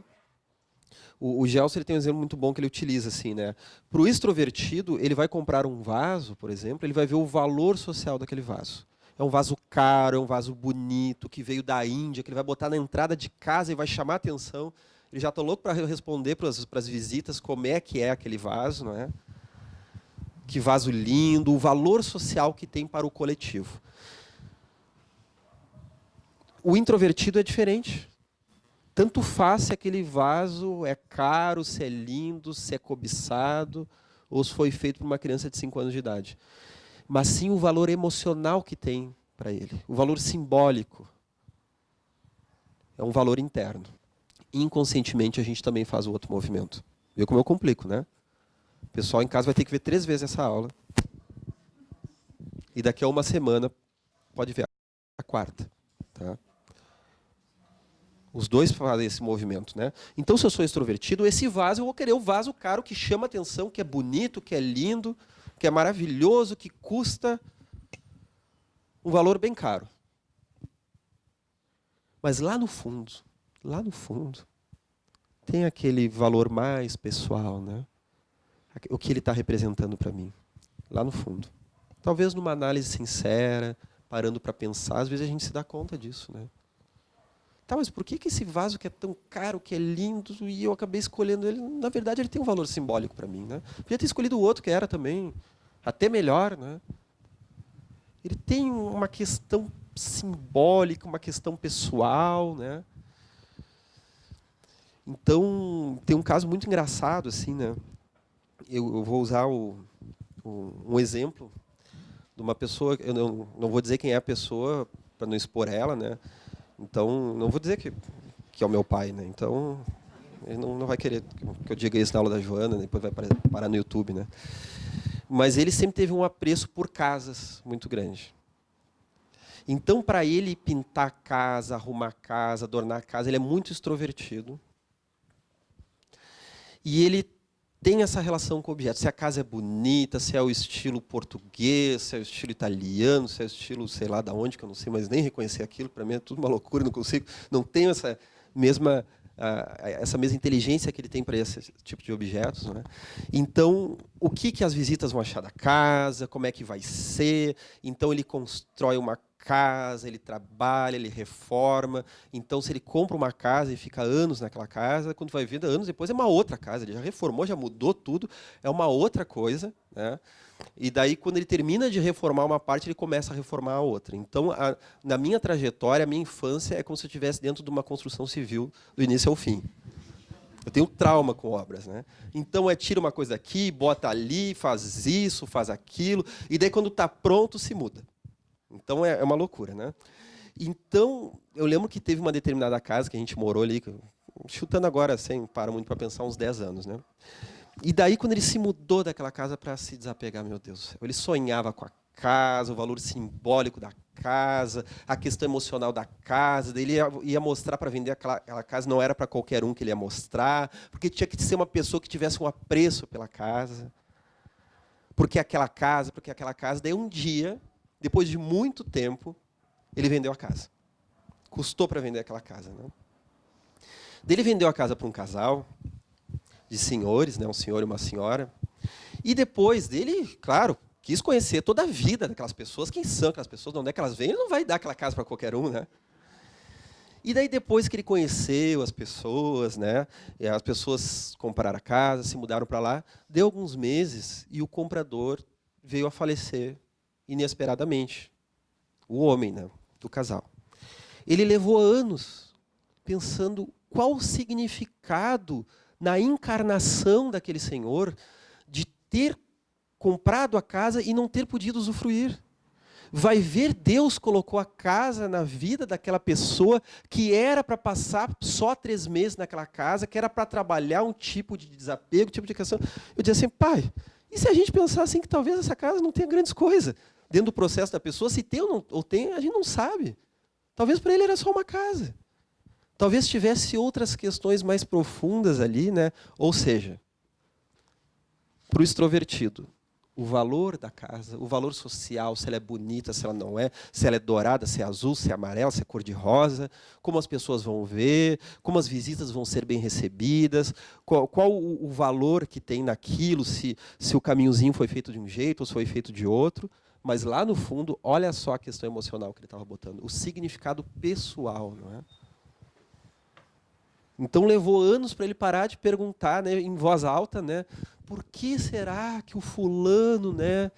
O Gelson ele tem um exemplo muito bom que ele utiliza assim, né? Para o extrovertido, ele vai comprar um vaso, por exemplo, ele vai ver o valor social daquele vaso. É um vaso caro, é um vaso bonito, que veio da Índia, que ele vai botar na entrada de casa e vai chamar a atenção. Ele já está louco para responder para as visitas como é que é aquele vaso, não é? Que vaso lindo, o valor social que tem para o coletivo. O introvertido é diferente. Tanto faz se aquele vaso é caro, se é lindo, se é cobiçado, ou se foi feito por uma criança de 5 anos de idade. Mas sim o valor emocional que tem para ele, o valor simbólico. É um valor interno. Inconscientemente, a gente também faz o outro movimento. Viu como eu complico, né? O pessoal em casa vai ter que ver 3 vezes essa aula. E daqui a uma semana, pode ver a 4ª. Tá? Os dois fazem esse movimento, né? Então, se eu sou extrovertido, esse vaso, eu vou querer o vaso caro que chama atenção, que é bonito, que é lindo, que é maravilhoso, que custa um valor bem caro. Mas lá no fundo, tem aquele valor mais pessoal, né? O que ele está representando para mim, lá no fundo. Talvez numa análise sincera, parando para pensar, às vezes a gente se dá conta disso, né? Tá, mas por que esse vaso que é tão caro, que é lindo, e eu acabei escolhendo ele? Na verdade, ele tem um valor simbólico para mim, né? Podia ter escolhido o outro, que era também até melhor, né? Ele tem uma questão simbólica, uma questão pessoal, né? Então, tem um caso muito engraçado, assim, né? Eu vou usar um exemplo de uma pessoa, eu não vou dizer quem é a pessoa, para não expor ela, né? Então, não vou dizer que é o meu pai, né? Então, ele não vai querer que eu diga isso na aula da Joana, né? Depois vai parar no YouTube, né? Mas ele sempre teve um apreço por casas muito grande. Então, para ele pintar a casa, arrumar a casa, adornar a casa, ele é muito extrovertido. E ele tem essa relação com o objeto. Se a casa é bonita, se é o estilo português, se é o estilo italiano, se é o estilo, sei lá, de onde, que eu não sei mais nem reconhecer aquilo, para mim é tudo uma loucura, não consigo, não tenho essa mesma inteligência que ele tem para esse tipo de objetos, né? Então, o que as visitas vão achar da casa, como é que vai ser? Então, ele constrói uma casa, ele trabalha, ele reforma. Então, se ele compra uma casa e fica anos naquela casa, quando vai ver, anos depois é uma outra casa. Ele já reformou, já mudou tudo, é uma outra coisa, né? E daí, quando ele termina de reformar uma parte, ele começa a reformar a outra. Então, na minha trajetória, a minha infância é como se eu estivesse dentro de uma construção civil, do início ao fim. Eu tenho trauma com obras, né? Então, tira uma coisa aqui, bota ali, faz isso, faz aquilo, e daí, quando está pronto, se muda. Então, é uma loucura, né? Então, eu lembro que teve uma determinada casa que a gente morou ali, chutando agora, sem parar muito para pensar, uns 10 anos, né? E daí, quando ele se mudou daquela casa para se desapegar, meu Deus do céu, ele sonhava com a casa, o valor simbólico da casa, a questão emocional da casa. Daí ele ia mostrar para vender aquela casa, não era para qualquer um que ele ia mostrar, porque tinha que ser uma pessoa que tivesse um apreço pela casa. Porque aquela casa. Daí um dia, depois de muito tempo, ele vendeu a casa. Custou para vender aquela casa, né? Daí ele vendeu a casa para um casal de senhores, né, um senhor e uma senhora. E depois dele, claro, quis conhecer toda a vida daquelas pessoas, quem são aquelas pessoas, de onde é que elas vêm, ele não vai dar aquela casa para qualquer um, né? E daí, depois que ele conheceu as pessoas, né, e as pessoas compraram a casa, se mudaram para lá, deu alguns meses e o comprador veio a falecer inesperadamente. O homem, né, do casal. Ele levou anos pensando qual o significado na encarnação daquele senhor de ter comprado a casa e não ter podido usufruir. Vai ver, Deus colocou a casa na vida daquela pessoa que era para passar só 3 meses naquela casa, que era para trabalhar um tipo de desapego, um tipo de questão. Eu dizia assim, pai, e se a gente pensar assim que talvez essa casa não tenha grandes coisas dentro do processo da pessoa, se tem ou tem, a gente não sabe. Talvez para ele era só uma casa. Talvez tivesse outras questões mais profundas ali, né? Ou seja, para o extrovertido, o valor da casa, o valor social, se ela é bonita, se ela não é, se ela é dourada, se é azul, se é amarela, se é cor-de-rosa, como as pessoas vão ver, como as visitas vão ser bem recebidas, qual o valor que tem naquilo, se o caminhozinho foi feito de um jeito ou se foi feito de outro. Mas lá no fundo, olha só a questão emocional que ele estava botando, o significado pessoal, não é? Então levou anos para ele parar de perguntar, né, em voz alta, né, por que será que o fulano, né,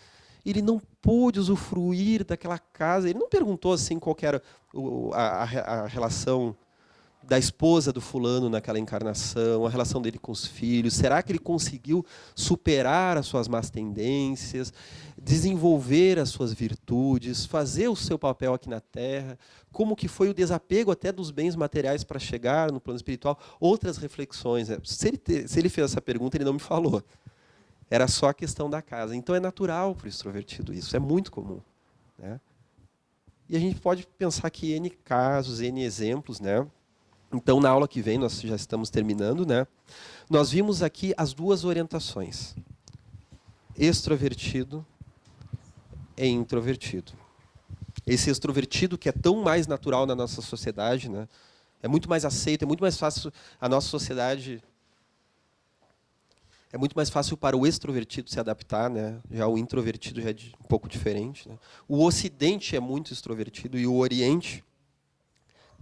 ele não pôde usufruir daquela casa? Ele não perguntou assim qual era a relação da esposa do fulano naquela encarnação, a relação dele com os filhos. Será que ele conseguiu superar as suas más tendências, desenvolver as suas virtudes, fazer o seu papel aqui na Terra? Como que foi o desapego até dos bens materiais para chegar no plano espiritual? Outras reflexões. Né? Se ele fez essa pergunta, ele não me falou. Era só a questão da casa. Então é natural para o extrovertido isso, é muito comum. Né? E a gente pode pensar que N casos, N exemplos, né? Então, na aula que vem, nós já estamos terminando, né? Nós vimos aqui as 2 orientações. Extrovertido e introvertido. Esse extrovertido que é tão mais natural na nossa sociedade, né? É muito mais aceito, é muito mais fácil a nossa sociedade... É muito mais fácil para o extrovertido se adaptar, né? Já o introvertido já é um pouco diferente. Né? O Ocidente é muito extrovertido e o Oriente...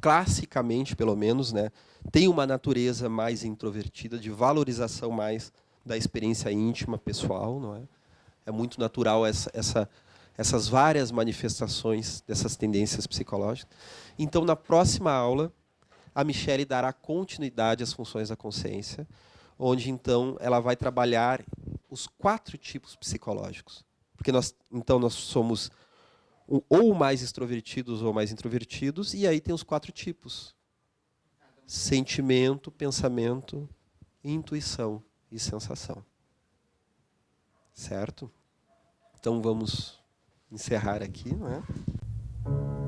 classicamente, pelo menos, né, tem uma natureza mais introvertida, de valorização mais da experiência íntima, pessoal. Não é? É muito natural essas várias manifestações dessas tendências psicológicas. Então, na próxima aula, a Michele dará continuidade às funções da consciência, onde, então, ela vai trabalhar os 4 tipos psicológicos. Porque nós somos... ou mais extrovertidos ou mais introvertidos, e aí tem os 4 tipos. Sentimento, pensamento, intuição e sensação. Certo? Então vamos encerrar aqui, não é?